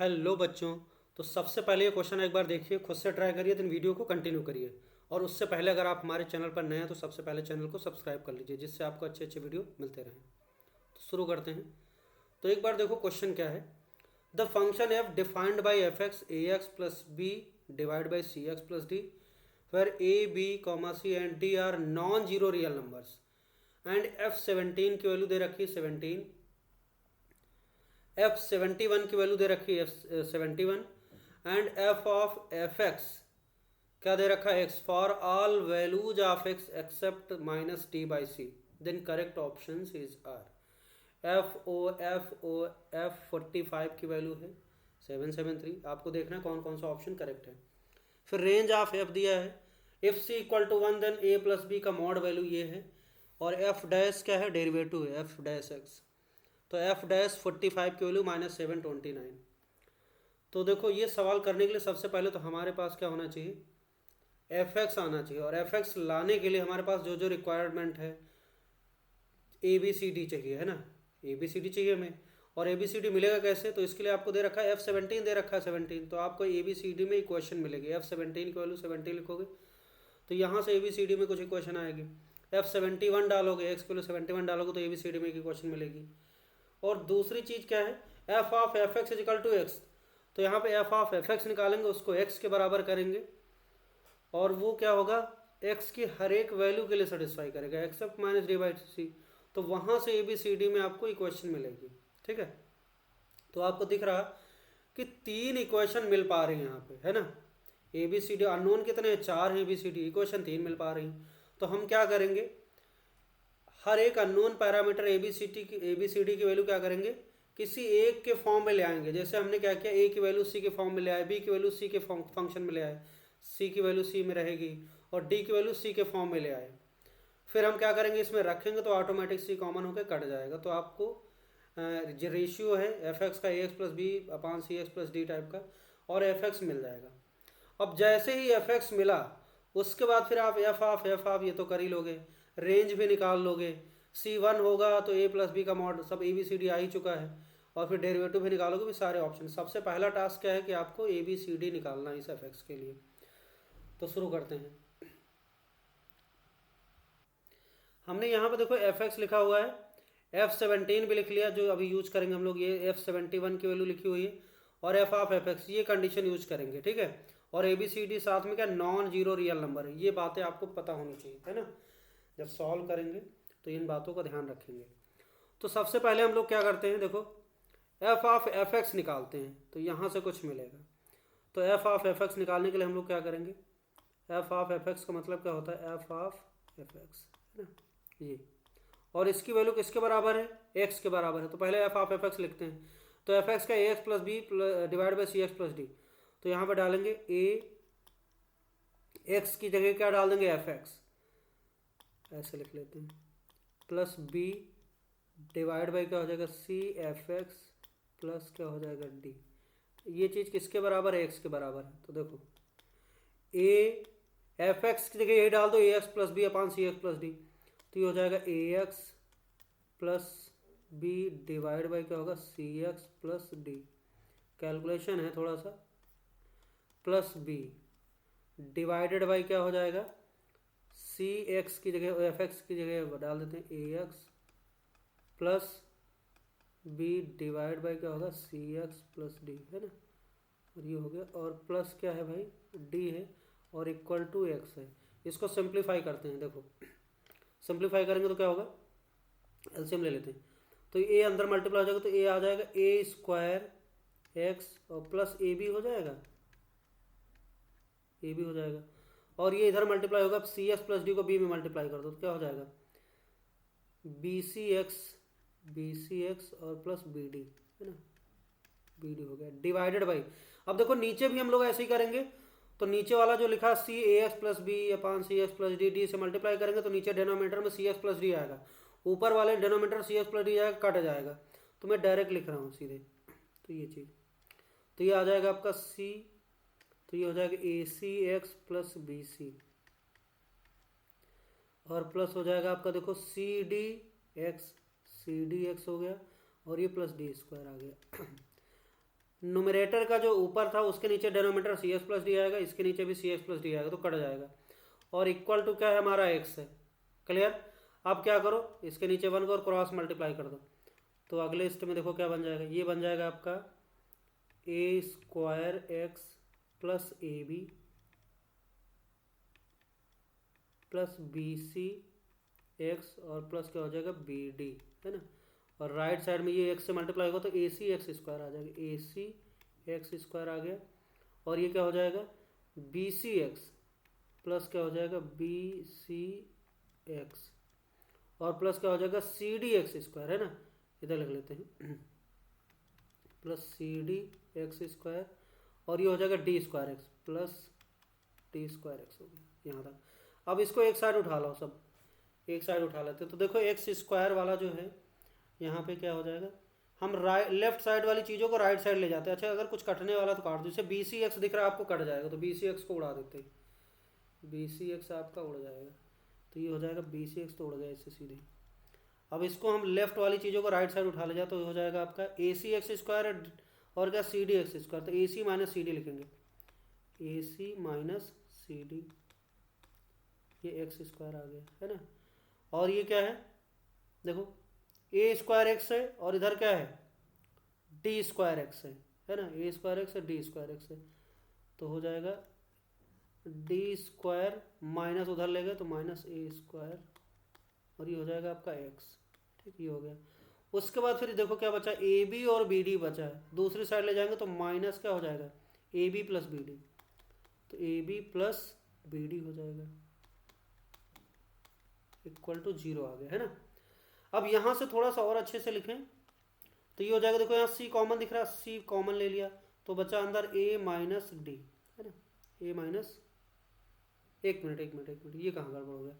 Hello बच्चों। तो सबसे पहले ये क्वेश्चन एक बार देखिए, खुद से ट्राई करिए, देन वीडियो को कंटिन्यू करिए। और उससे पहले अगर आप हमारे चैनल पर नए हैं तो सबसे पहले चैनल को सब्सक्राइब कर लीजिए, जिससे आपको अच्छे अच्छे वीडियो मिलते रहें। तो शुरू करते हैं। तो एक बार देखो क्वेश्चन क्या है। The function F defined by F X A X plus B divide by C X plus D, where A B comma C and D are non zero real numbers and F 17 की value दे रखी है 17, F 71 की value दे रखी है F 71 and F of F X क्या दे रखा है X for all values of X except minus T by C, then correct option is are F O F 45 की वैल्यू है 773। आपको देखना है कौन कौन सा ऑप्शन करेक्ट है। फिर रेंज ऑफ एफ दिया है, if C equal to 1 then A plus B का मॉड वैल्यू ये है, और एफ डैश क्या है डेरिवेटिव है एफ डैश एक्स, तो एफ डैश 45 की वैल्यू -729। तो देखो ये सवाल करने के लिए सबसे पहले तो हमारे पास क्या होना चाहिए, एफ एक्स आना चाहिए। और एफ एक्स लाने के लिए हमारे पास जो जो रिक्वायरमेंट है, ए बी सी डी चाहिए, है ना, ए बी सी डी चाहिए हमें। और ए बी सी डी मिलेगा कैसे, तो इसके लिए आपको दे रखा है F17 दे रखा है 17, तो आपको ए बी सी डी में इक्वेशन मिलेगी। F17 की वैल्यू 17 लिखोगे तो यहाँ से ए बी सी डी में कुछ इक्वेशन आएगी। F71 डालोगे, एक्स की वैल्यू 71 डालोगे तो ए बी सी डी में एक इक्वेशन मिलेगी। और दूसरी चीज़ क्या है, F of F X equal to X, तो यहाँ पे एफ ऑफ एफ एक्स निकालेंगे, उसको एक्स के बराबर करेंगे, और वो क्या होगा एक्स की हर एक वैल्यू के लिए सेटिस्फाई करेगा एक्सेप्ट माइनस डी बाई सी, तो वहाँ से ए बी सी डी में आपको इक्वेशन मिलेगी। ठीक है, तो आपको दिख रहा कि 3 इक्वेशन मिल पा रही हैं यहाँ पे, है ना। A B C D unknown कितने हैं, 4 हैं, A B C D equation 3 मिल पा रही हैं। तो हम क्या करेंगे, हर एक unknown parameter A B C D की वैल्यू क्या करेंगे, किसी एक के फॉर्म में ले आएंगे। जैसे हमने क्या किया, ए की वैल्यू सी के फॉर्म में ले आए, बी की वैल्यू सी के फंक्शन में ले आए, सी की वैल्यू सी में रहेगी, और डी की वैल्यू सी के फॉर्म में ले आए। फिर हम क्या करेंगे, इसमें रखेंगे तो ऑटोमेटिक सी कॉमन होकर कट जाएगा। तो आपको जो रेशियो है एफ एक्स का A X plus B upon C X plus D type का, और एफ एक्स मिल जाएगा। अब जैसे ही एफ एक्स मिला, उसके बाद फिर आप एफ ऑफ ये तो कर ही लोगे, रेंज भी निकाल लोगे। C1 होगा तो ए प्लस बी का मॉड सब ए बी सी डी आ ही चुका है, और फिर डेरिवेटिव भी निकालोगे, भी सारे ऑप्शन। सबसे पहला टास्क क्या है कि आपको ए बी सी डी निकालना है इस एफ एक्स के लिए। तो शुरू करते हैं। हमने यहाँ पे देखो एफ एक्स लिखा हुआ है, F17 भी लिख लिया जो अभी यूज करेंगे हम लोग, ये F71 की वैल्यू लिखी हुई है, और एफ ऑफ एफ एक्स ये कंडीशन यूज करेंगे। ठीक है, और ए बी सी डी साथ में क्या नॉन जीरो रियल नंबर है, ये बातें आपको पता होनी चाहिए, है ना। जब सॉल्व करेंगे तो इन बातों का ध्यान रखेंगे। तो सबसे पहले हम लोग क्या करते हैं, देखो एफ ऑफ एफ एक्स निकालते हैं, तो यहाँ से कुछ मिलेगा। तो एफ ऑफ एफ एक्स निकालने के लिए हम लोग क्या करेंगे, एफ ऑफ एफ एक्स का मतलब क्या होता है, एफ ऑफ एफ एक्स, है ना, ये। और इसकी वैल्यू किसके बराबर है, एक्स के बराबर है, तो पहले एफ ऑफ एफ एक्स लिखते हैं। तो एफ एक्स का A X plus B divide by C X plus D, तो यहाँ पर डालेंगे ए एक्स की जगह क्या डाल देंगे एफ एक्स, ऐसे लिख लेते हैं, प्लस बी डिवाइड बाई क्या हो जाएगा सी एफ एक्स प्लस क्या हो जाएगा डी। ये चीज़ किसके बराबर है, एक्स के बराबर है। तो देखो ए एफ एक्स की जगह यही डाल दो, A X plus B upon C X plus D, तो ये हो जाएगा A X plus B divide by क्या होगा C X plus D, calculation है थोड़ा सा, प्लस बी डिवाइडेड बाई क्या हो जाएगा सी एक्स की जगह एफ एक्स की जगह डाल देते हैं A X plus B divide by क्या होगा सी एक्स प्लस डी, है ना, और ये हो गया, और प्लस क्या है भाई डी है, और इक्वल टू एक्स है। इसको सिंप्लीफाई करते हैं, देखो सिंप्लीफाई करेंगे तो क्या होगा, एलसीएम ले लेते हैं, तो ए अंदर मल्टीप्लाई हो जाएगा, तो ए आ जाएगा ए स्क्वायर एक्स और प्लस ए बी हो जाएगा, ए बी हो जाएगा, और ये इधर मल्टीप्लाई होगा, सी एक्स प्लस डी को बी में मल्टीप्लाई कर दो तो क्या हो जाएगा बी सी एक्स और प्लस बी डी, है ना, बी डी हो गया डिवाइडेड बाई। अब देखो नीचे भी हम लोग ऐसे ही करेंगे, तो नीचे वाला जो लिखा सी ए X plus B upon C X plus D, D से मल्टीप्लाई करेंगे तो नीचे डिनोमिनेटर में सी एक्स प्लस डी आएगा, ऊपर वाले डिनोमिनेटर सी एक्स प्लस डी आएगा, कट जाएगा, तो मैं डायरेक्ट लिख रहा हूँ सीधे। तो ये चीज़, तो ये आ जाएगा आपका सी, तो ये हो जाएगा ए सी एक्स प्लस बी सी, और प्लस हो जाएगा आपका देखो सी डी एक्स हो गया, और ये प्लस डी स्क्वायर आ गया। न्यूमरेटर का जो ऊपर था उसके नीचे डिनोमिनेटर सी एक्स प्लस डी आएगा, इसके नीचे भी सी एक्स प्लस डी आएगा, तो कट जाएगा। और इक्वल टू क्या है हमारा एक्स है। क्लियर। अब क्या करो, इसके नीचे वन को और क्रॉस मल्टीप्लाई कर दो, तो अगले स्टेप में देखो क्या बन जाएगा, ये बन जाएगा आपका A square X plus A B plus B C X और प्लस क्या हो जाएगा बी डी, है ना। और राइट साइड में ये एक्स से मल्टीप्लाई होगा तो ए सी एक्स स्क्वायर आ जाएगा, ए सी एक्स स्क्वायर आ गया। और ये क्या हो जाएगा बी सी एक्स प्लस क्या हो जाएगा बी सी एक्स और प्लस क्या हो जाएगा सी डी एक्स स्क्वायर, है ना, इधर लिख लेते हैं plus C D X square और ये हो जाएगा D square X plus D square X हो गया यहाँ तक। अब इसको एक साइड उठा लो, सब एक साइड उठा लेते हैं, तो देखो एक्स स्क्वायर वाला जो है यहाँ पे क्या हो जाएगा, हम राइट लेफ्ट साइड वाली चीज़ों को राइट साइड ले जाते हैं। अच्छा अगर कुछ कटने वाला तो काट दो, जैसे बी सी एक्स दिख रहा है आपको कट जाएगा, तो बी सी एक्स को उड़ा देते हैं, बी सी एक्स आपका उड़ जाएगा, तो ये हो जाएगा बी सी एक्स तो उड़ गया इससे सीधे। अब इसको हम लेफ्ट वाली चीज़ों को राइट साइड उठा ले जाए तो हो जाएगा आपका ए सी एक्स स्क्वायर और क्या सी डी एक्स स्क्वायर, तो ए सी माइनस सी डी लिखेंगे, ए सी माइनस सी डी, ये एक्स स्क्वायर आ गया, है ना। और ये क्या है देखो ए स्क्वायर एक्स है और इधर क्या है डी स्क्वायर एक्स है ना, ए स्क्वायर एक्स है डी स्क्वायर एक्स है, तो हो जाएगा डी स्क्वायर माइनस उधर ले गए तो माइनस ए स्क्वायर और ये हो जाएगा आपका एक्स, ठीक, ये हो गया। उसके बाद फिर देखो क्या बचा, ए बी और बी डी बचा है, दूसरी साइड ले जाएंगे तो माइनस क्या हो जाएगा A B plus B D, तो A B plus B D हो जाएगा इक्वल टू जीरो आ गया, है ना। अब यहाँ से थोड़ा सा और अच्छे से लिखें तो ये हो जाएगा, देखो यहाँ सी कॉमन दिख रहा है, सी कॉमन ले लिया तो बचा अंदर ए माइनस डी, है ना, ए माइनस, एक मिनट ये कहाँ गड़बड़ हो गया,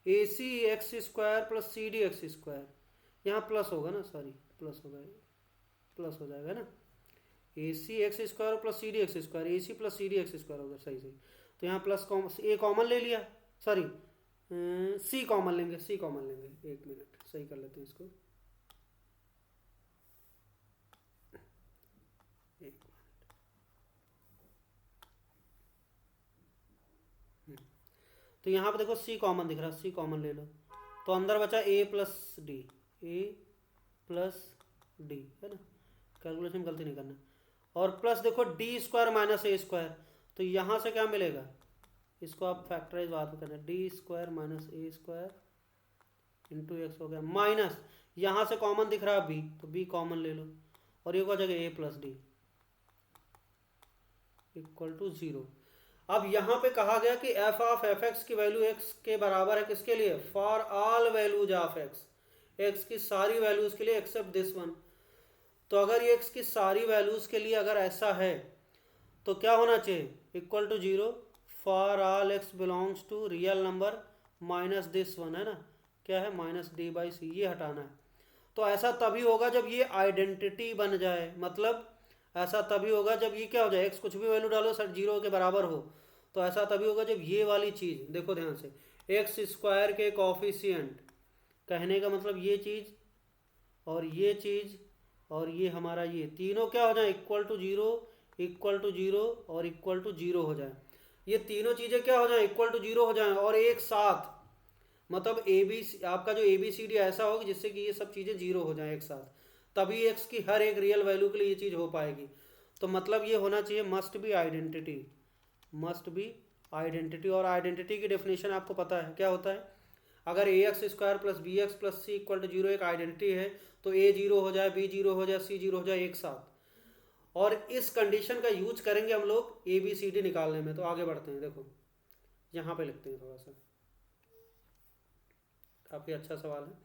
A C X square plus C D X square, यहाँ प्लस होगा ना, सॉरी प्लस होगा, प्लस हो जाएगा ना, A C X square plus C D X square, A C plus C D X square होगा, सही सही। तो यहाँ प्लस ए कॉमन ले लिया, सॉरी सी कॉमन लेंगे, सी कॉमन लेंगे, एक मिनट सही कर लेते हैं इसको, एक मिनट। तो यहाँ पे देखो सी कॉमन दिख रहा है, सी कॉमन ले लो तो अंदर बचा ए plus D, A plus D, है ना, कैलकुलेशन में गलती नहीं करना। और प्लस देखो D square minus A square, तो यहाँ से क्या मिलेगा, इसको आप फैक्टराइज बाद में करना, D square minus A square into x हो गया, माइनस यहाँ से कॉमन दिख रहा है बी, तो बी कॉमन ले लो और ये हो जाएगा A plus D equal to zero. अब यहाँ पे कहा गया कि एफ ऑफ एफ एक्स की वैल्यू एक्स के बराबर है, किसके लिए, for all values of X, X की सारी वैल्यूज के लिए एक्सेप्ट दिस वन। तो अगर ये एक्स की सारी वैल्यूज के लिए अगर ऐसा है तो क्या होना चाहिए, equal to zero for all X belongs to real number minus this one, है ना, क्या है माइनस डी बाई सी, ये हटाना है। तो ऐसा तभी होगा जब ये आइडेंटिटी बन जाए, मतलब ऐसा तभी होगा जब ये क्या हो जाए, एक्स कुछ भी वैल्यू डालो सर जीरो के बराबर हो, तो ऐसा तभी होगा जब ये वाली चीज़, देखो ध्यान से, एक्स स्क्वायर के कोफिशिएंट, कहने का मतलब ये चीज़ और ये चीज़ और ये हमारा ये तीनों क्या हो जाए, equal to zero, equal to zero और इक्वल टू जीरो हो जाए, ये तीनों चीज़ें क्या हो जाए, इक्वल टू जीरो हो जाए और एक साथ, मतलब ए बी आपका जो ए बी सी डी ऐसा होगा जिससे कि ये सब चीज़ें जीरो हो जाएं एक साथ, तभी एक्स की हर एक रियल वैल्यू के लिए ये चीज़ हो पाएगी। तो मतलब ये होना चाहिए must be identity, must be identity. और आइडेंटिटी की डेफिनेशन आपको पता है क्या होता है, अगर A X square plus B X plus C equal to zero एक आइडेंटिटी है तो ए जीरो हो जाए, बी जीरो हो जाए, सी जीरो हो जाए एक साथ, और इस कंडीशन का यूज करेंगे हम लोग ए बी सी डी निकालने में। तो आगे बढ़ते हैं, देखो यहाँ पे लिखते हैं थोड़ा सा, काफ़ी अच्छा सवाल है।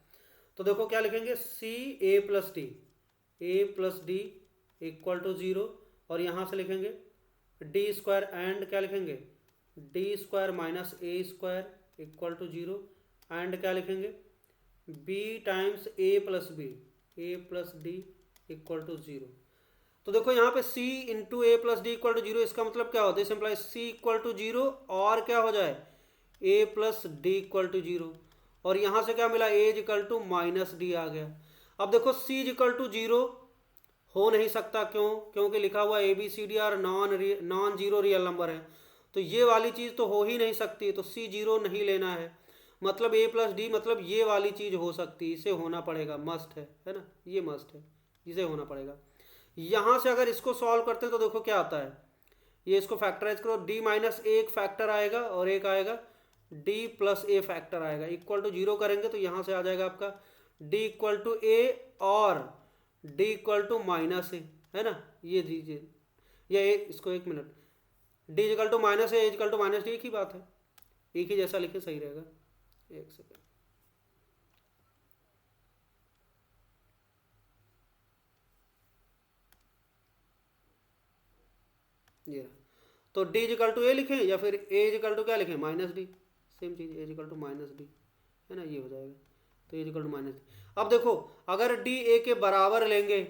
तो देखो क्या लिखेंगे, C A plus D, A plus D equal to zero, और यहाँ से लिखेंगे डी स्क्वायर एंड क्या लिखेंगे, D square minus A square equal to zero, and क्या लिखेंगे B times A plus D equal to zero. तो देखो यहाँ पे c into A plus D equal to zero, इसका मतलब क्या होता है, simplify c equal to zero और क्या हो जाए a plus D equal to zero, और यहाँ से क्या मिला a equal to minus D आ गया। अब देखो c इक्वल टू जीरो हो नहीं सकता, क्यों? क्योंकि लिखा हुआ A B C D are non zero real number है, तो ये वाली चीज़ तो हो ही नहीं सकती, तो सी जीरो नहीं लेना है। मतलब ए प्लस डी मतलब ये वाली चीज़ हो सकती, इसे होना पड़ेगा, मस्ट है ना, ये मस्ट है, इसे होना पड़ेगा। यहाँ से अगर इसको सॉल्व करते हैं तो देखो क्या आता है, ये इसको फैक्टराइज करो, डी माइनस एक फैक्टर आएगा और एक आएगा डी प्लस ए फैक्टर आएगा, इक्वल टू जीरो करेंगे तो यहाँ से आ जाएगा आपका डी इक्वल टू ए और D equal to minus A, है ना, ये दीजिए, ये इसको एक minute, D equal to minus A equal to minus D, एक ही बात है, एक ही जैसा लिखे सही रहेगा। एक सेकेंड, ये रहा, तो डी इक्वल टू ए लिखें या फिर ए इक्वल टू क्या लिखें, माइनस डी, सेम चीज़, A equal to minus D, है ना, ये हो जाएगा, तो A equal to minus D. अब देखो अगर डी ए के बराबर लेंगे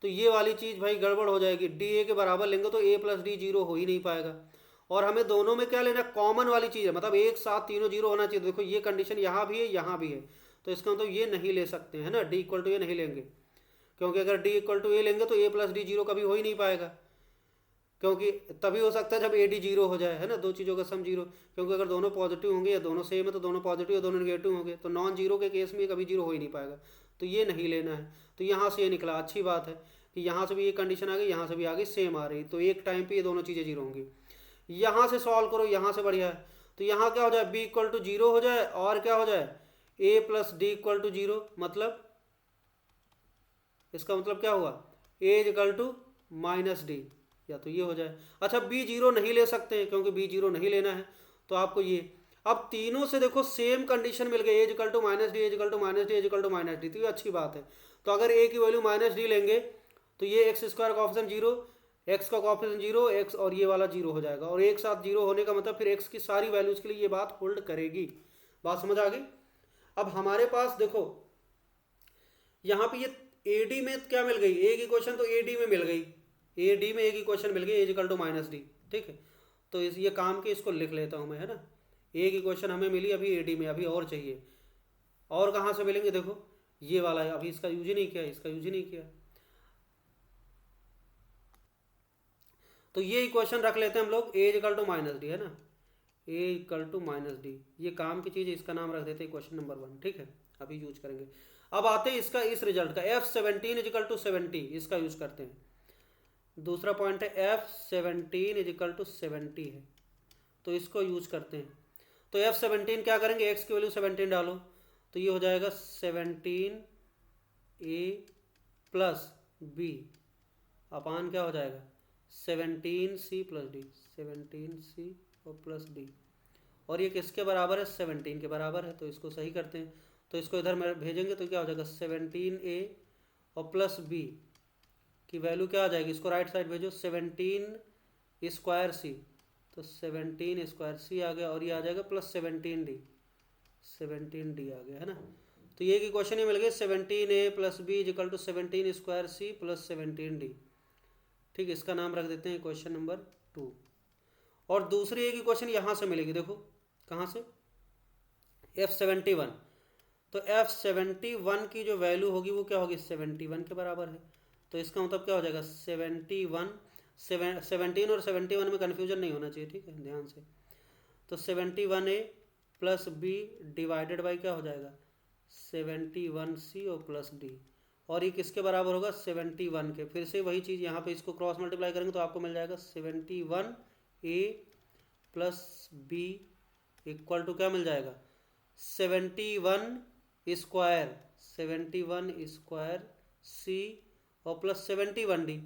तो ये वाली चीज़ भाई गड़बड़ हो जाएगी, डी ए के बराबर लेंगे तो ए प्लस डी जीरो हो ही नहीं पाएगा, और हमें दोनों में क्या लेना, कॉमन वाली चीज़ है, मतलब एक साथ तीनों जीरो होना चाहिए। देखो ये कंडीशन यहाँ भी है यहाँ भी है, तो इसका मतलब ये नहीं ले सकते हैं ना, डी इक्वल टू ए नहीं लेंगे, क्योंकि अगर डी इक्वल टू ए लेंगे तो ए प्लस डी जीरो कभी हो ही नहीं पाएगा, क्योंकि तभी हो सकता है जब ए डी जीरो हो जाए, है ना, दो चीज़ों का सम जीरो, क्योंकि अगर दोनों पॉजिटिव होंगे या दोनों सेम है तो दोनों पॉजिटिव या दोनों नेगेटिव होंगे, तो नॉन जीरो के केस में ये कभी जीरो हो ही नहीं पाएगा, तो ये नहीं लेना है। तो यहाँ से ये निकला, अच्छी बात है कि यहाँ से भी ये कंडीशन आ गई, यहाँ से भी आ गई, सेम आ रही, तो एक टाइम पे ये दोनों चीज़ें जीरो होंगी। यहाँ से सॉल्व करो, यहाँ से बढ़िया है, तो यहाँ क्या हो जाए, बी इक्वल टू जीरो हो जाए, और क्या हो जाए, A plus D equal to zero, मतलब इसका मतलब क्या हुआ, A equal to minus D, या तो ये हो जाए। अच्छा बी जीरो नहीं ले सकते हैं, क्योंकि बी जीरो नहीं लेना है, तो आपको ये, अब तीनों से देखो सेम कंडीशन मिल गई, A equal to minus D, A equal to minus D, A equal to minus D, तो ये अच्छी बात है। तो अगर ए की वैल्यू माइनस डी लेंगे तो ये एक्स स्क्वायर का ऑप्शन जीरो, एक्स का ऑप्शन जीरो, एक्स और ये वाला जीरो हो जाएगा, और एक साथ जीरो होने का मतलब फिर एक्स की सारी वैल्यूज के लिए ये बात होल्ड करेगी। बात समझ आ गई? अब हमारे पास देखो यहाँ पे ये ए डी में क्या मिल गई, ए की क्वेश्चन तो ए डी में मिल गई, ए डी में ए की क्वेश्चन मिल गई, A equal to minus D, ठीक है, तो इस ये काम के इसको लिख लेता हूँ मैं, है ना, ए की क्वेश्चन हमें मिली अभी ए डी में, अभी और चाहिए, और कहाँ से मिलेंगे, देखो ये वाला है, अभी इसका यूज ही नहीं किया, इसका यूज ही नहीं किया, तो ये इक्वेशन रख लेते हैं हम लोग, ए इक्वल टू माइनस डी, है ना, ए इक्वल टू माइनस डी, ये काम की चीज़ है, इसका नाम रख देते हैं क्वेश्चन नंबर 1, ठीक है, अभी यूज करेंगे। अब आते हैं इसका, इस रिजल्ट का, एफ 17 इजिकल टू 70, इसका यूज करते हैं। दूसरा पॉइंट है एफ 17 इजिकल टू 70 है, तो इसको यूज करते हैं। तो एफ 17 क्या करेंगे, एक्स की वैल्यू 17 डालो, तो ये हो जाएगा 17 ए प्लस बी अपान क्या हो जाएगा 17 सी प्लस डी, 17 सी और प्लस डी, और ये किसके बराबर है, 17 के बराबर है, तो इसको सही करते हैं। तो इसको इधर में भेजेंगे तो क्या हो जाएगा 17 ए और प्लस बी की वैल्यू क्या आ जाएगी, इसको राइट साइड भेजो, 17 स्क्वायर सी, तो 17 स्क्वायर सी आ गया, और ये आ जाएगा प्लस 17 डी, 17 डी आ गया, है ना। तो ये की क्वेश्चन ये मिल गया 17 A plus B equal to 17 square C plus 17 D, ठीक है, इसका नाम रख देते हैं क्वेश्चन नंबर 2। और दूसरी एक क्वेश्चन यहाँ से मिलेगी, देखो कहाँ से, F71, तो F71 की जो वैल्यू होगी वो क्या होगी 71 के बराबर है, तो इसका मतलब क्या हो जाएगा 71, 17 और 71 में कन्फ्यूजन नहीं होना चाहिए, ठीक है, ध्यान से। तो 71 ए प्लस बी डिवाइडेड बाई क्या हो जाएगा 71 सी और प्लस डी, और ये किसके बराबर होगा 71 के, फिर से वही चीज़ यहाँ पे इसको क्रॉस मल्टीप्लाई करेंगे तो आपको मिल जाएगा 71 ए प्लस बी इक्वल टू क्या मिल जाएगा 71 स्क्वायर, 71 स्क्वायर सी और प्लस 71 डी,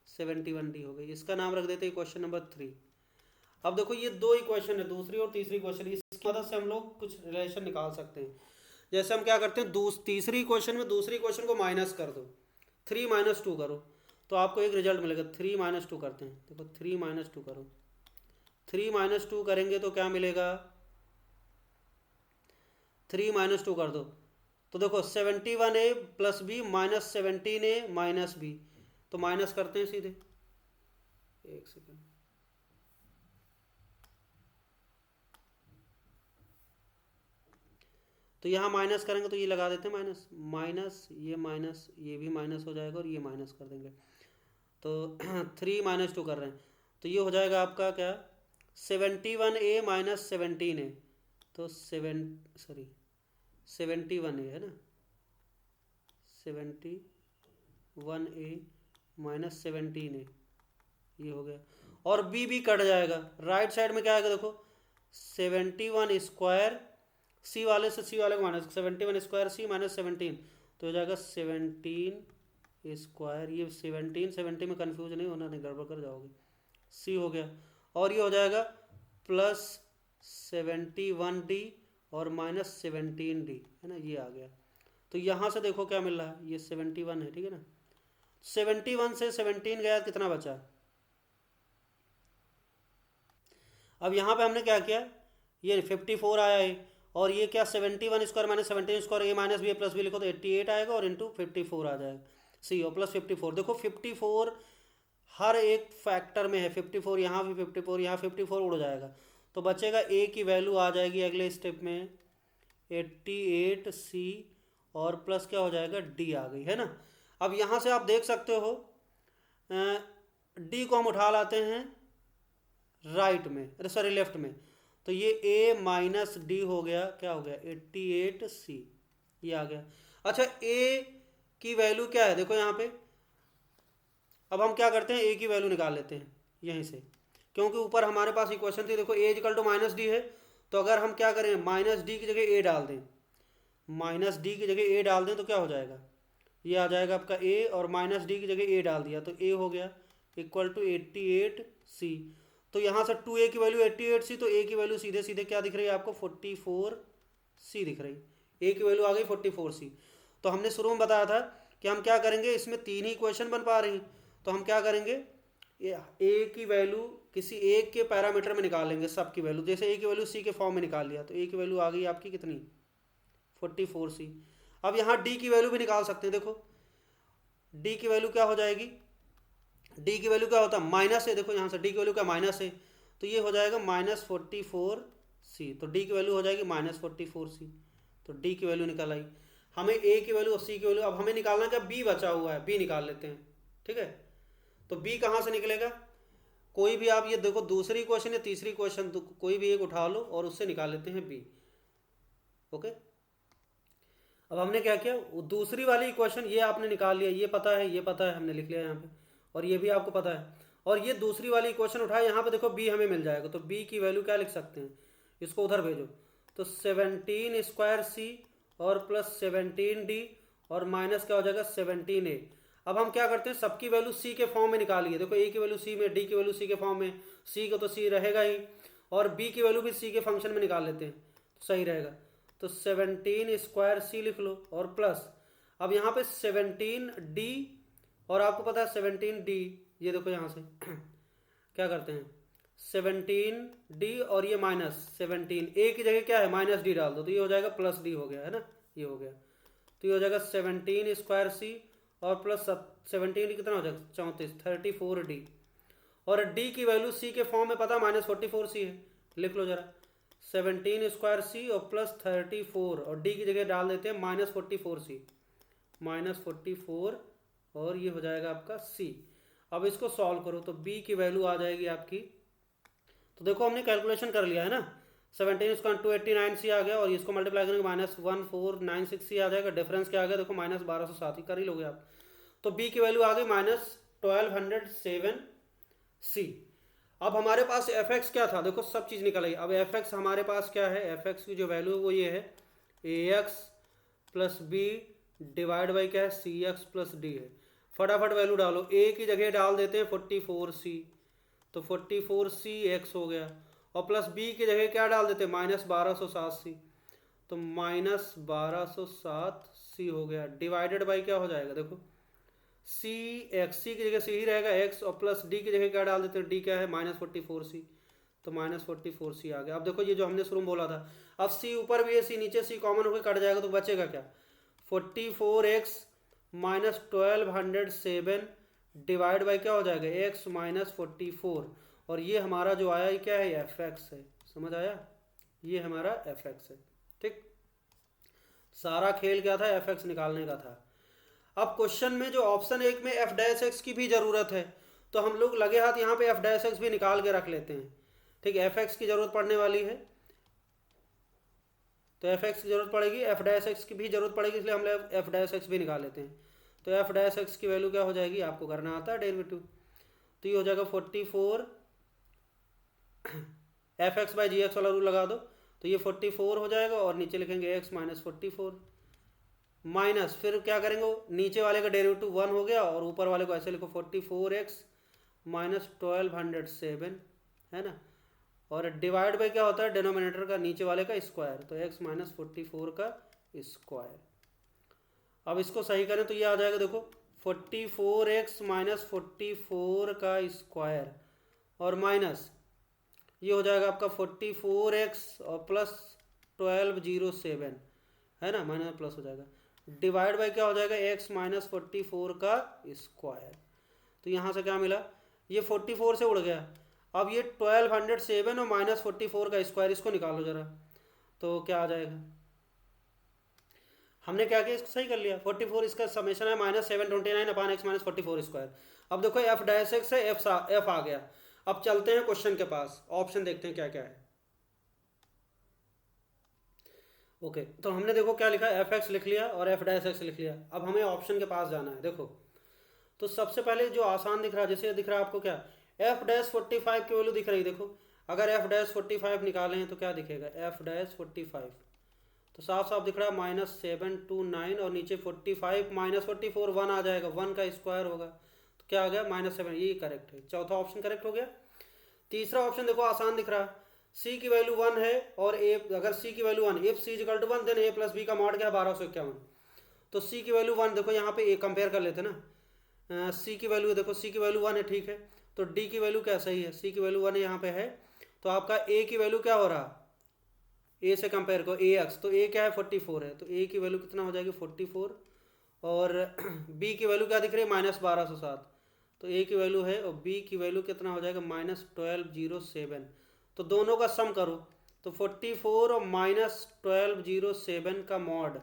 71 डी हो गई, इसका नाम रख देते हैं क्वेश्चन नंबर 3। अब देखो ये दो इक्वेशन है, दूसरी और तीसरी क्वेश्चन, इसकी मदद से हम लोग कुछ रिलेशन निकाल सकते हैं। जैसे हम क्या करते हैं, तीसरी क्वेश्चन में दूसरी क्वेश्चन को माइनस कर दो, 3 माइनस 2 करो, तो आपको एक रिजल्ट मिलेगा, 3 माइनस 2 करते हैं, देखो 3 माइनस 2 करो, 3 माइनस 2 करेंगे तो क्या मिलेगा, 3 माइनस 2 कर दो, तो देखो 71 ए प्लस बी माइनस 17 ए माइनस बी, तो माइनस करते हैं सीधे, एक सेकेंड, तो यहाँ माइनस करेंगे तो ये लगा देते हैं माइनस, माइनस ये भी माइनस हो जाएगा और ये माइनस कर देंगे, तो 3 माइनस 2 कर रहे हैं, तो ये हो जाएगा आपका क्या 71A माइनस 17A, तो 71A है ना, 71A माइनस 17A, ये हो गया। और बी कट जाएगा, राइट साइड में क्या आएगा देखो 71 स्क्वायर, सी वाले से सी वाले को माइनस 71 स्क्वायर सी माइनस 17, तो हो जाएगा 17 स्क्वायर, ये 17 में कंफ्यूज नहीं होना, नहीं गड़बड़ कर जाओगे, सी हो गया। और ये हो जाएगा प्लस 71D और माइनस 17D, है ना, ये आ गया। तो यहाँ से देखो क्या मिल रहा है, ये 71 है, ठीक है ना, 71 से 17 गया, कितना बचा। अब यहाँ पे हमने क्या किया, ये 54 आया है, और ये क्या 71 स्क्वायर माइनस 17 स्क्वायर, ए माइनस बी प्लस बी लिखो तो 88 आएगा, और इंटू 54 आ जाएगा, सी और प्लस 54। देखो 54 हर एक फैक्टर में है, 54 यहाँ भी 54, यहाँ 54 उड़ जाएगा, तो बचेगा ए की वैल्यू आ जाएगी अगले स्टेप में 88C, और प्लस क्या हो जाएगा डी आ गई, है ना। अब यहाँ से आप देख सकते हो डी को हम उठा लाते हैं राइट में, अरे सॉरी लेफ्ट में, तो ये a माइनस डी हो गया, क्या हो गया 88C, ये आ गया। अच्छा a की वैल्यू क्या है देखो यहाँ पे, अब हम क्या करते हैं a की वैल्यू निकाल लेते हैं यहीं से, क्योंकि ऊपर हमारे पास इक्वेशन थी देखो a equal to minus D है, तो अगर हम क्या करें माइनस डी की जगह a डाल दें, माइनस डी की जगह a डाल दें तो क्या हो जाएगा, ये आ जाएगा आपका a, और माइनस डी की जगह a डाल दिया तो a हो गया इक्वल टू 88C। तो यहाँ से 2a की वैल्यू 88C, तो a की वैल्यू सीधे सीधे क्या दिख रही है आपको 44C दिख रही है, a की वैल्यू आ गई 44C। तो हमने शुरू में बताया था कि हम क्या करेंगे, इसमें 3 ही इक्वेशन बन पा रही हैं, तो हम क्या करेंगे a की वैल्यू किसी एक के पैरामीटर में निकाल लेंगे सब की वैल्यू, जैसे a की वैल्यू c के फॉर्म में निकाल लिया, तो a की वैल्यू आ गई आपकी कितनी 44C। अब यहाँ d की वैल्यू भी निकाल सकते हैं, देखो d की वैल्यू क्या हो जाएगी, डी की वैल्यू क्या होता है माइनस है, देखो यहाँ से डी की वैल्यू क्या माइनस है, तो ये हो जाएगा माइनस 44C, तो डी की वैल्यू हो जाएगी माइनस 44C, तो डी की वैल्यू निकल आई। हमें ए की वैल्यू और सी की वैल्यू, अब हमें निकालना क्या बी बचा हुआ है, बी निकाल लेते हैं, ठीक है। तो बी कहाँ से निकलेगा, कोई भी आप ये देखो दूसरी क्वेश्चन या तीसरी क्वेश्चन कोई भी एक उठा लो और उससे निकाल लेते हैं बी, ओके। अब हमने क्या किया, दूसरी वाली इक्वेशन ये आपने निकाल लिया, ये पता है, ये पता है, हमने लिख लिया यहाँ पे, और ये भी आपको पता है, और ये दूसरी वाली इक्वेशन उठाए यहाँ पे देखो बी हमें मिल जाएगा, तो बी की वैल्यू क्या लिख सकते हैं, इसको उधर भेजो, तो 17 स्क्वायर सी और प्लस 17D और माइनस क्या हो जाएगा 17A। अब हम क्या करते हैं सबकी वैल्यू सी के फॉर्म में निकालिए, देखो ए की वैल्यू सी में, डी की वैल्यू सी के फॉर्म में, सी को तो सी रहेगा ही, और बी की वैल्यू भी सी के फंक्शन में निकाल लेते हैं तो सही रहेगा, तो 17 स्क्वायर सी लिख लो और प्लस, अब यहाँ पे 17D, और आपको पता है 17D, ये देखो यहाँ से क्या करते हैं 17D और ये माइनस 17, ए की जगह क्या है माइनस डी डाल दो, तो ये हो जाएगा प्लस डी हो गया, है ना, ये हो गया, तो ये हो जाएगा 17 स्क्वायर सी और प्लस 17 कितना हो जाएगा 34, 34D, और डी की वैल्यू सी के फॉर्म में पता माइनस 44C है, लिख लो जरा 17 स्क्वायर सी और प्लस 34, और डी की जगह डाल देते हैं माइनस 44C, माइनस 44, और ये हो जाएगा आपका C। अब इसको सॉल्व करो तो B की वैल्यू आ जाएगी आपकी, तो देखो हमने कैलकुलेशन कर लिया है ना, 17 स्क्वायर 289C आ गया, और इसको मल्टीप्लाई करेंगे माइनस 1496C आ जाएगा, डिफरेंस क्या आ गया देखो माइनस 1207 ही कर ही लोगे आप, तो B की वैल्यू आ गई माइनस 1207C। अब हमारे पास fx क्या था, देखो सब चीज़ निकल आई, अब fx हमारे पास क्या है, fx की जो वैल्यू है वो ये है ax plus B divide by क्या है सी एक्स प्लस डी है, फटाफट वैल्यू डालो, a की जगह डाल देते हैं 44C, तो 44C x हो गया, और प्लस b की जगह क्या डाल देते हैं माइनस 1207C, तो माइनस 1207C हो गया, डिवाइडेड बाई क्या हो जाएगा देखो सी एक्स, सी की जगह सी ही रहेगा x, और प्लस डी की जगह क्या डाल देते हैं, डी क्या है माइनस 44C, तो माइनस 44C आ गया। अब देखो ये जो हमने शुरू में बोला था, अब c ऊपर भी है, c नीचे, c कॉमन होकर कट जाएगा, तो बचेगा क्या 44x माइनस 1207 डिवाइड बाई क्या हो जाएगा x माइनस 44, और ये हमारा जो आया ये क्या है fx है, समझ आया, ये हमारा fx है, ठीक। सारा खेल क्या था fx निकालने का था। अब क्वेश्चन में जो ऑप्शन एक में एफ डैश एक्स की भी ज़रूरत है, तो हम लोग लगे हाथ यहाँ पे एफ डैश एक्स भी निकाल के रख लेते हैं। ठीक है, एफ एक्स की ज़रूरत पड़ने वाली है, तो एफ एक्स की ज़रूरत पड़ेगी, एफ डैश एक्स की भी ज़रूरत पड़ेगी, इसलिए हम लोग एफ डैश एक्स भी निकाल लेते हैं। तो एफ डैश एक्स की वैल्यू क्या हो जाएगी, आपको करना आता है डेरिवेटिव, तो ये हो जाएगा 44, F X by G X वाला रूल लगा दो, तो ये 44 हो जाएगा, और नीचे लिखेंगे एक्स माइनस 44 माइनस, फिर क्या करेंगे, नीचे वाले का डेरिवेटिव 1 हो गया, और ऊपर वाले को ऐसे लिखो 44x माइनस 1207, है ना, और डिवाइड बाई क्या होता है, डिनोमिनेटर का नीचे वाले का स्क्वायर, तो x माइनस 44 का स्क्वायर। अब इसको सही करें तो ये आ जाएगा, देखो 44x माइनस 44 का स्क्वायर, और माइनस ये हो जाएगा आपका 44x और प्लस 1207, है ना, माइनस प्लस हो जाएगा, डिवाइड बाई क्या हो जाएगा, x माइनस 44 का स्क्वायर। तो यहाँ से क्या मिला, ये 44 से उड़ गया, अब ये 1207 और माइनस 44 का स्क्वायर, इसको निकालो जरा, तो क्या आ जाएगा, हमने क्या किया, इसको सही कर लिया, 44 इसका समेशन है माइनस 729 अपान एक्स माइनस 44 स्क्वायर। अब देखो एफ डैश एक्स है, एफ आ गया। अब चलते हैं क्वेश्चन के पास, ऑप्शन देखते हैं क्या क्या है। ओके, तो हमने देखो क्या लिखा, एफ एक्स लिख लिया और एफ डैश एक्स लिख लिया। अब हमें ऑप्शन के पास जाना है। देखो तो सबसे पहले जो आसान दिख रहा है, जैसे दिख रहा है आपको क्या, एफ डैश 45 की वैल्यू दिख रही, देखो अगर एफ डैश 45 निकालें तो क्या दिखेगा, एफ डैश 45, तो साफ साफ दिख रहा है -729, और नीचे 45 माइनस 44 1 आ जाएगा, 1 का स्क्वायर होगा, तो क्या आ गया -7, ये करेक्ट है, चौथा ऑप्शन करेक्ट हो गया। तीसरा ऑप्शन देखो आसान दिख रहा है, सी की वैल्यू 1 है और ए, अगर सी की value 1, if C is equal to 1 then A plus B का मॉड क्या है 1251, तो सी की वैल्यू 1, देखो यहाँ पे ए कंपेयर कर लेते ना, सी की वैल्यू देखो, सी की वैल्यू 1 है, ठीक है, तो डी की वैल्यू क्या सही है, सी की वैल्यू 1 यहाँ पे है, तो आपका ए की वैल्यू क्या हो रहा, ए से कंपेयर करो, ए एक्स, तो ए क्या है 44 है, तो ए की वैल्यू कितना हो जाएगी 44, और बी की वैल्यू क्या दिख रही है -1207, तो ए की वैल्यू है, और बी की वैल्यू कितना हो जाएगा -1207, तो दोनों का सम करो, तो 44 और -1207 का मॉड,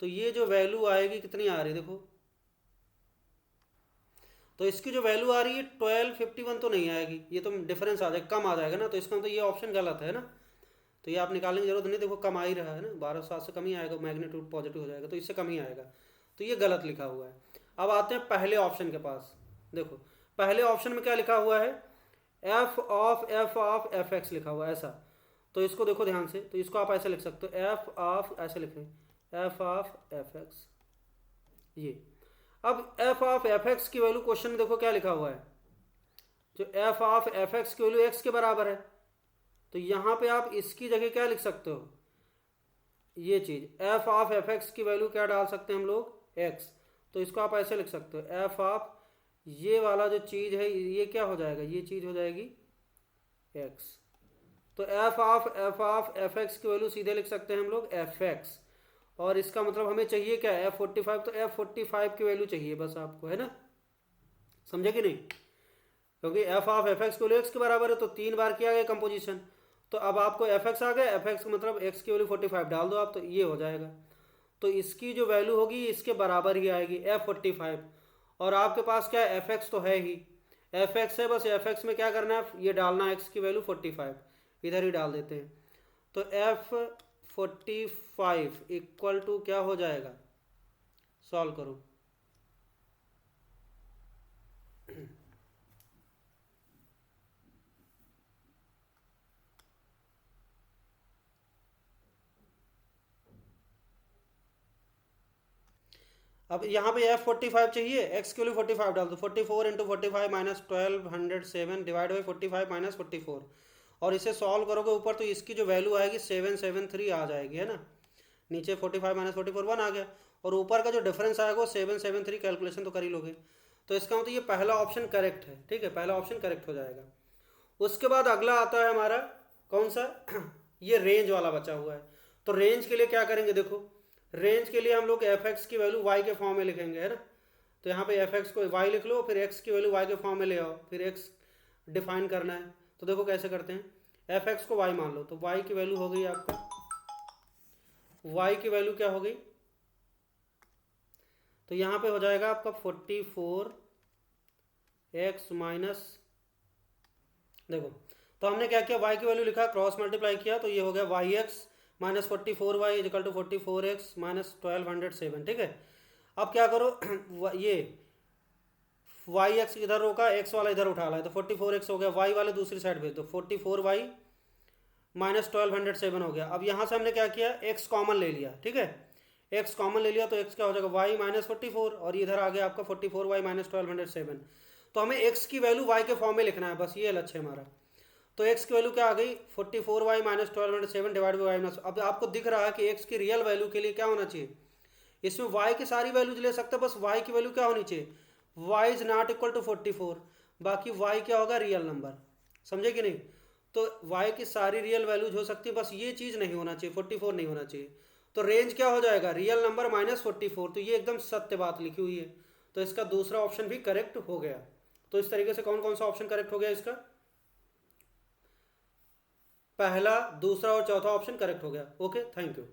तो ये जो वैल्यू आएगी कितनी आ रही है देखो, तो इसकी जो वैल्यू आ रही है 1251 तो नहीं आएगी, ये तो डिफरेंस आ जाएगा, कम आ जाएगा ना, तो इसका मतलब ये ऑप्शन गलत है ना, तो ये आप निकालने की जरूरत नहीं, देखो कम आ ही रहा है ना, 1207 से कम ही आएगा, मैग्नीट्यूड पॉजिटिव हो जाएगा, तो इससे कम ही आएगा, तो ये गलत लिखा हुआ है। अब आते हैं पहले ऑप्शन के पास। देखो पहले ऑप्शन में क्या लिखा हुआ है, एफ ऑफ एफ एक्स लिखा हुआ है ऐसा, तो इसको देखो ध्यान से, तो इसको आप ऐसे लिख सकते हो, एफ ऑफ, ऐसे लिखें एफ ऑफ एफ एक्स, ये। अब एफ ऑफ एफ एक्स की वैल्यू क्वेश्चन में देखो क्या लिखा हुआ है, जो एफ ऑफ एफ एक्स की वैल्यू एक्स के बराबर है, तो यहां पे आप इसकी जगह क्या लिख सकते हो, ये चीज एफ ऑफ एफ एक्स की वैल्यू क्या डाल सकते हैं हम लोग, एक्स, तो इसको आप ऐसे लिख सकते हो, एफ ऑफ ये वाला जो चीज है ये क्या हो जाएगा, ये चीज हो जाएगी एक्स, तो एफ ऑफ एफ एक्स की वैल्यू सीधे लिख सकते हैं हम लोग एफ एक्स, और इसका मतलब हमें चाहिए क्या, F45, तो F45 की वैल्यू चाहिए बस आपको, है ना, समझे कि नहीं, क्योंकि एफ ऑफ एफ एक्स की वैल्यू एक्स के बराबर है, तो 3 बार किया गया कंपोजिशन, तो अब आपको एफ एक्स आ गया, एफ एक्स का मतलब एक्स की वैल्यू 45 डाल दो आप, तो ये हो जाएगा, तो इसकी जो वैल्यू होगी इसके बराबर ही आएगी F45, और आपके पास क्या है, एफ एक्स तो है ही, एफ एक्स है, बस एफ एक्स में क्या करना है, ये डालना है एक्स की वैल्यू 45, इधर ही डाल देते हैं, तो F45 इक्वल टू क्या हो जाएगा, सॉल्व करो, अब यहाँ पे F45 चाहिए, एक्स के लिए 45 डाल दो, 44 into 45 minus 1207 divide by 45 minus 44, और इसे सॉल्व करोगे ऊपर तो इसकी जो वैल्यू आएगी 773 आ जाएगी, है ना, नीचे 45 माइनस 44 1 आ गया, और ऊपर का जो डिफरेंस आएगा वो 773, कैलकुलेशन तो कर ही लोगे, तो इसका मतलब ये पहला ऑप्शन करेक्ट है, ठीक है, पहला ऑप्शन करेक्ट हो जाएगा। उसके बाद अगला आता है हमारा कौन सा ये रेंज वाला बचा हुआ है, तो रेंज के लिए क्या करेंगे, देखो रेंज के लिए हम लोग एफ एक्स की वैल्यू वाई के फॉर्म में लिखेंगे, है ना, तो यहाँ पे एफ एक्स को वाई लिख लो, फिर एक्स की वैल्यू वाई के फॉर्म में ले आओ, फिर एक्स डिफाइन करना है, तो देखो कैसे करते हैं, एफ एक्स को वाई मान लो, तो वाई की वैल्यू हो गई आपका, वाई की वैल्यू क्या हो गई, तो यहाँ पे हो जाएगा आपका 44x माइनस, देखो तो हमने क्या किया, y की वैल्यू लिखा, क्रॉस मल्टीप्लाई किया, तो ये हो गया Y X minus 44y equal to 44x minus 1207। ठीक है, अब क्या करो ये वाई एक्स इधर रोका, एक्स वाला इधर उठा ला है, तो 44x हो गया, वाई वाले दूसरी साइड भेज दो, 44y माइनस 1207 हो गया। अब यहाँ से हमने क्या किया, x कॉमन ले लिया। ठीक है, x कॉमन ले लिया तो x क्या हो जाएगा, y माइनस 44, और इधर आ गया आपका 44y माइनस 1207। तो हमें x की वैल्यू y के फॉर्म में लिखना है, बस ये लक्ष्य है हमारा। तो x की वैल्यू क्या आ गई, 44y minus 1207 divide by y minus. अब आपको दिख रहा है कि x की रियल वैल्यू के लिए क्या होना चाहिए, इसमें y की सारी वैल्यूज ले सकते हैं, बस y की वैल्यू क्या होनी चाहिए, y is not equal to 44, बाकी y क्या होगा, रियल नंबर। समझे कि नहीं, तो y की सारी रियल वैल्यूज हो सकती है, बस ये चीज़ नहीं होना चाहिए, 44 नहीं होना चाहिए। तो रेंज क्या हो जाएगा, रियल नंबर माइनस 44। तो ये एकदम सत्य बात लिखी हुई है, तो इसका दूसरा ऑप्शन भी करेक्ट हो गया। तो इस तरीके से कौन कौन सा ऑप्शन करेक्ट हो गया, इसका पहला, दूसरा और चौथा ऑप्शन करेक्ट हो गया। Okay, thank you.